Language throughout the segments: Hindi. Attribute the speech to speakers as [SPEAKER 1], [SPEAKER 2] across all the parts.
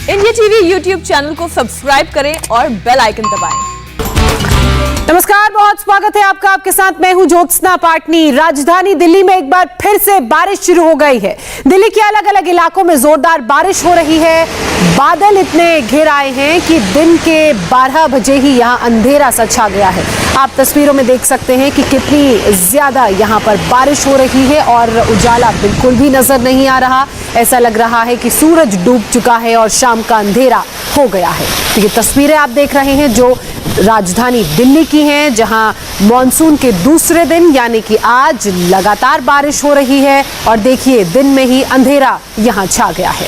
[SPEAKER 1] इंडिया टीवी यूट्यूब चैनल को सब्सक्राइब करें और बेल आइकन दबाएं।
[SPEAKER 2] नमस्कार, बहुत स्वागत है आपका। आपके साथ मैं हूं ज्योत्सना पाटनी। राजधानी दिल्ली में एक बार फिर से बारिश शुरू हो गई है। दिल्ली के अलग अलग इलाकों में जोरदार बारिश हो रही है। बादल इतने घिर आए हैं कि दिन के 12 बजे ही यहां अंधेरा सा छा गया है। आप तस्वीरों में देख सकते हैं कि कितनी ज्यादा यहां पर बारिश हो रही है और उजाला बिल्कुल भी नजर नहीं आ रहा। ऐसा लग रहा है कि सूरज डूब चुका है और शाम का अंधेरा हो गया है। तो ये तस्वीरें आप देख रहे हैं जो राजधानी दिल्ली की हैं, जहां मॉनसून के दूसरे दिन यानी कि आज लगातार बारिश हो रही है और देखिए दिन में ही अंधेरा यहां छा गया है।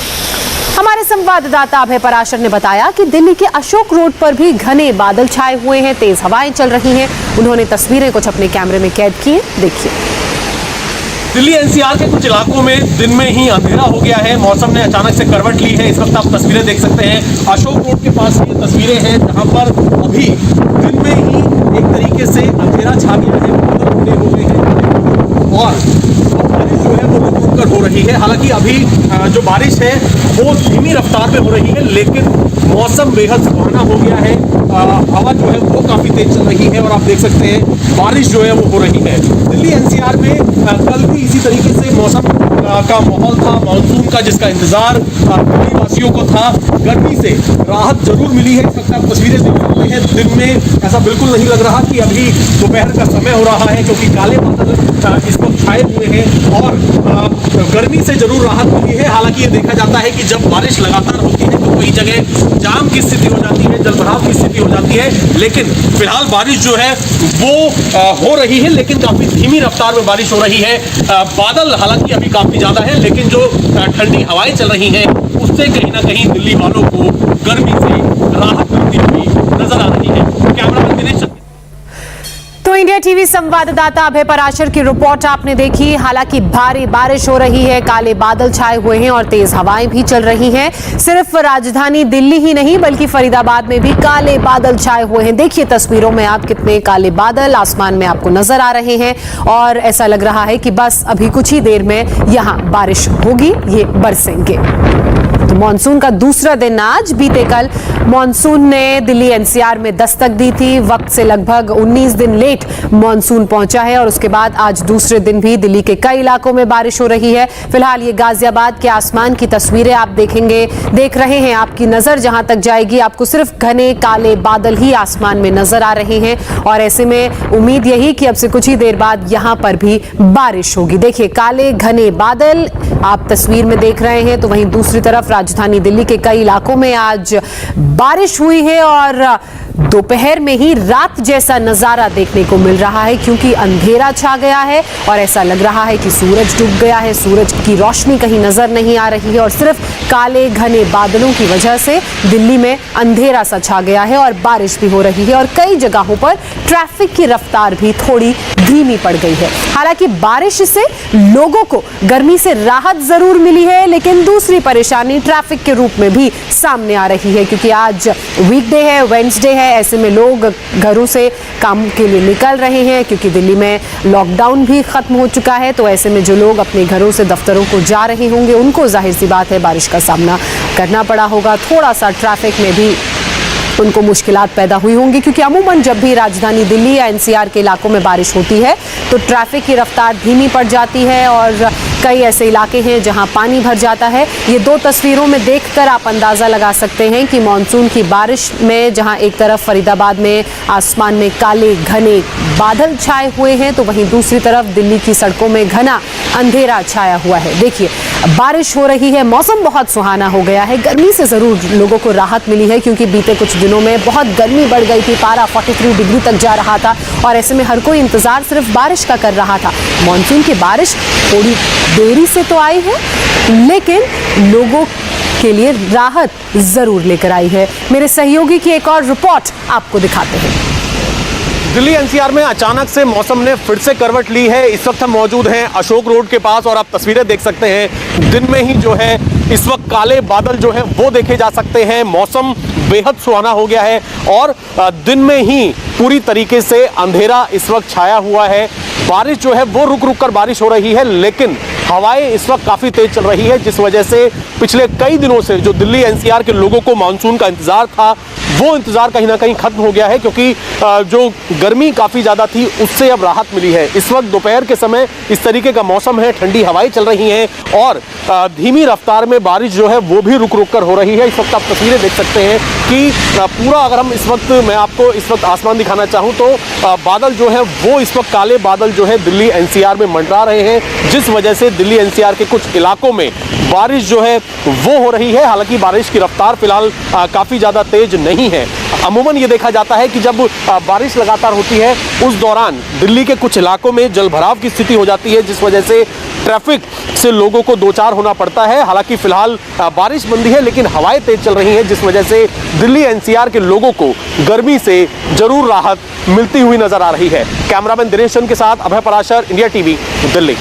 [SPEAKER 2] हमारे संवाददाता अभय पराशर ने बताया कि दिल्ली के अशोक रोड पर भी घने बादल छाए हुए हैं, तेज हवाएं चल रही हैं। उन्होंने तस्वीरें कुछ अपने कैमरे में कैद की हैं, देखिए।
[SPEAKER 3] दिल्ली एनसीआर के कुछ इलाकों में दिन में ही अंधेरा हो गया है। मौसम ने अचानक से करवट ली है। इस वक्त आप तस्वीरें देख सकते हैं अशोक रोड के पास ये तस्वीरें हैं जहां पर अभी दिन में ही एक तरीके से अंधेरा छा गया है, बादल घने हो गए हैं और बारिश जो है वो रुक रुक कर हो रही है। हालांकि अभी जो बारिश है वो धीमी रफ्तार में हो रही है, लेकिन मौसम बेहद सुहाना हो गया है। हवा जो है वो काफी तेज चल रही है और आप देख सकते हैं बारिश जो है वो हो रही है। दिल्ली एनसीआर में कल भी इसी तरीके से मौसम का माहौल था, मानसून का जिसका इंतजार दिल्ली वासियों को था। गर्मी से राहत जरूर मिली है। इस वक्त आप तस्वीरें देख सकते हैं, दिन में ऐसा बिल्कुल नहीं लग रहा कि अभी दोपहर का समय हो रहा है, क्योंकि काले बादल इस वक्त छाए हुए हैं और गर्मी से जरूर राहत मिली है। हालांकि ये देखा जाता है कि जब बारिश लगातार होती है तो कई जगह जाम की स्थिति हो जाती है, जलभराव की स्थिति हो जाती है, लेकिन फिलहाल बारिश जो है वो हो रही है, लेकिन काफी धीमी रफ्तार में बारिश हो रही है। बादल हालांकि अभी काफी ज्यादा है, लेकिन जो ठंडी हवाएं चल रही हैं उससे कहीं ना कहीं दिल्ली वालों को गर्मी से राहत मिलती हुई नजर आ रही है। कैमरामैन दिनेश।
[SPEAKER 2] तो इंडिया टीवी संवाददाता अभय पराशर की रिपोर्ट आपने देखी। हालांकि भारी बारिश हो रही है, काले बादल छाए हुए हैं और तेज हवाएं भी चल रही हैं। सिर्फ राजधानी दिल्ली ही नहीं बल्कि फरीदाबाद में भी काले बादल छाए हुए हैं। देखिए तस्वीरों में आप कितने काले बादल आसमान में आपको नजर आ रहे हैं और ऐसा लग रहा है कि बस अभी कुछ ही देर में यहां बारिश होगी, ये बरसेंगे। तो मॉनसून का दूसरा दिन आज, बीते कल मॉनसून ने दिल्ली एनसीआर में दस्तक दी थी। वक्त से लगभग 19 दिन लेट मॉनसून पहुंचा है और उसके बाद आज दूसरे दिन भी दिल्ली के कई इलाकों में बारिश हो रही है। फिलहाल ये गाजियाबाद के आसमान की तस्वीरें आप देख रहे हैं। आपकी नजर जहां तक जाएगी आपको सिर्फ घने काले बादल ही आसमान में नजर आ रहे हैं और ऐसे में उम्मीद यही कि अब से कुछ ही देर बाद यहां पर भी बारिश होगी। देखिए काले घने बादल आप तस्वीर में देख रहे हैं। तो वहीं दूसरी तरफ राजधानी दिल्ली के कई इलाकों में आज बारिश हुई है और दोपहर में ही रात जैसा नजारा देखने को मिल रहा है, क्योंकि अंधेरा छा गया है और ऐसा लग रहा है कि सूरज डूब गया है। सूरज की रोशनी कहीं नजर नहीं आ रही है और सिर्फ काले घने बादलों की वजह से दिल्ली में अंधेरा सा छा गया है और बारिश भी हो रही है और कई जगहों पर ट्रैफिक की रफ्तार भी थोड़ी धीमी पड़ गई है। हालांकि बारिश से लोगों को गर्मी से राहत जरूर मिली है, लेकिन दूसरी परेशानी ट्रैफिक के रूप में भी सामने आ रही है, क्योंकि आज वीकडे है, वेडनेसडे है। ऐसे में लोग घरों से काम के लिए निकल रहे हैं, क्योंकि दिल्ली में लॉकडाउन भी खत्म हो चुका है। तो ऐसे में जो लोग अपने घरों से दफ्तरों को जा रहे होंगे उनको जाहिर सी बात है बारिश का सामना करना पड़ा होगा। थोड़ा सा ट्रैफिक में भी उनको मुश्किलात पैदा हुई होंगी, क्योंकि अमूमन जब भी राजधानी दिल्ली या एनसीआर के इलाकों में बारिश होती है तो ट्रैफिक की रफ्तार धीमी पड़ जाती है और कई ऐसे इलाके हैं जहां पानी भर जाता है। ये दो तस्वीरों में देखकर आप अंदाजा लगा सकते हैं कि मॉनसून की बारिश में जहां एक तरफ फरीदाबाद में आसमान में काले घने बादल छाए हुए हैं, तो वहीं दूसरी तरफ दिल्ली की सड़कों में घना अंधेरा छाया हुआ है। देखिए बारिश हो रही है, मौसम बहुत सुहाना हो गया है। गर्मी से जरूर लोगों को राहत मिली है, क्योंकि बीते कुछ दिनों में बहुत गर्मी बढ़ गई थी, पारा 43 डिग्री तक जा रहा था और ऐसे में हर कोई इंतजार सिर्फ बारिश का कर रहा था। मॉनसून की बारिश थोड़ी देरी से तो आई है, लेकिन लोगों के लिए राहत जरूर लेकर आई है। मेरे सहयोगी की एक और रिपोर्ट आपको दिखाते हैं।
[SPEAKER 3] दिल्ली एनसीआर में अचानक से मौसम ने फिर से करवट ली है। इस वक्त हम मौजूद हैं अशोक रोड के पास और आप तस्वीरें देख सकते हैं। दिन में ही जो है इस वक्त काले बादल जो है वो देखे जा सकते हैं। मौसम बेहद सुहाना हो गया है और दिन में ही पूरी तरीके से अंधेरा इस वक्त छाया हुआ है। बारिश जो है वो रुक रुक कर बारिश हो रही है, लेकिन हवाएं इस वक्त काफी तेज चल रही है, जिस वजह से पिछले कई दिनों से जो दिल्ली एनसीआर के लोगों को मानसून का इंतजार था वो इंतजार कहीं ना कहीं खत्म हो गया है, क्योंकि जो गर्मी काफी ज्यादा थी उससे अब राहत मिली है। इस वक्त दोपहर के समय इस तरीके का मौसम है, ठंडी हवाएं चल रही हैं और धीमी रफ्तार में बारिश जो है वो भी रुक रुक कर हो रही है। इस वक्त आप तस्वीरें देख सकते हैं कि पूरा, अगर हम इस वक्त, मैं आपको इस वक्त आसमान दिखाना चाहूं तो बादल जो है वो इस वक्त काले बादल जो है दिल्ली एनसीआर में मंडरा रहे हैं, जिस वजह से दिल्ली एनसीआर के कुछ इलाकों में बारिश जो है वो हो रही है। हालांकि बारिश की रफ्तार फिलहाल काफी ज्यादा तेज नहीं है। अमूमन ये देखा जाता है कि जब बारिश लगातार होती है उस दौरान दिल्ली के कुछ इलाकों में जलभराव की स्थिति हो जाती है, जिस वजह से ट्रैफिक से लोगों को दो चार होना पड़ता है। हालांकि फिलहाल बारिश बंदी है, लेकिन हवाएं तेज चल रही हैं, जिस वजह से दिल्ली एनसीआर के लोगों को गर्मी से जरूर राहत मिलती हुई नजर आ रही है। कैमरामैन दिनेश चंद के साथ अभय पराशर, इंडिया टीवी, दिल्ली।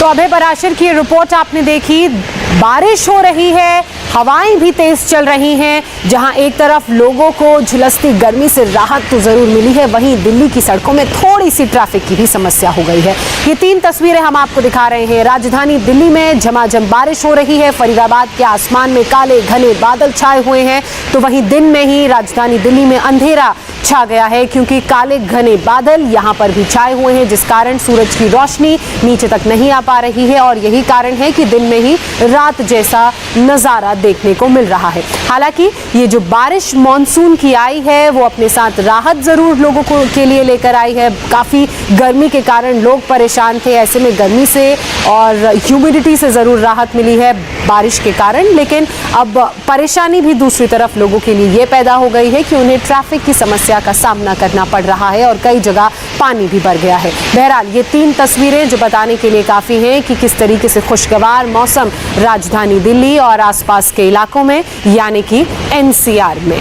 [SPEAKER 2] तो अभय पराशर की रिपोर्ट आपने देखी। बारिश हो रही है, हवाएं भी तेज चल रही हैं। जहां एक तरफ लोगों को झुलसती गर्मी से राहत तो जरूर मिली है, वहीं दिल्ली की सड़कों में थोड़ी सी ट्रैफिक की भी समस्या हो गई है। ये 3 तस्वीरें हम आपको दिखा रहे हैं। राजधानी दिल्ली में झमाझम बारिश हो रही है। फरीदाबाद के आसमान में काले घने बादल छाए हुए हैं, तो वहीं दिन में ही राजधानी दिल्ली में अंधेरा छा गया है, क्योंकि काले घने बादल यहां पर भी छाए हुए हैं, जिस कारण सूरज की रोशनी नीचे तक नहीं आ पा रही है और यही कारण है कि दिन में ही रात जैसा नजारा देखने को मिल रहा है। हालांकि ये जो बारिश मॉनसून की आई है वो अपने साथ राहत जरूर लोगों को के लिए लेकर आई है। काफी गर्मी के कारण लोग परेशान थे, ऐसे में गर्मी से और ह्यूमिडिटी से जरूर राहत मिली है बारिश के कारण, लेकिन अब परेशानी भी दूसरी तरफ लोगों के लिए ये पैदा हो गई है कि उन्हें ट्रैफिक की समस्या का सामना करना पड़ रहा है और कई जगह पानी भी भर गया है। बहरहाल ये 3 तस्वीरें जो बताने के लिए काफी हैं कि किस तरीके से खुशगवार मौसम राजधानी दिल्ली और आसपास के इलाकों में, यानी कि एनसीआर में।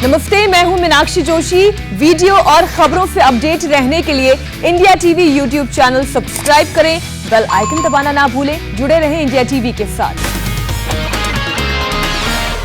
[SPEAKER 1] नमस्ते, मैं हूं मीनाक्षी जोशी। वीडियो और खबरों से अपडेट रहने के लिए India TV YouTube channel subscribe करें, बेल आइकन दबाना ना भूलें। जुड़े रहें इंडिया टीवी के साथ।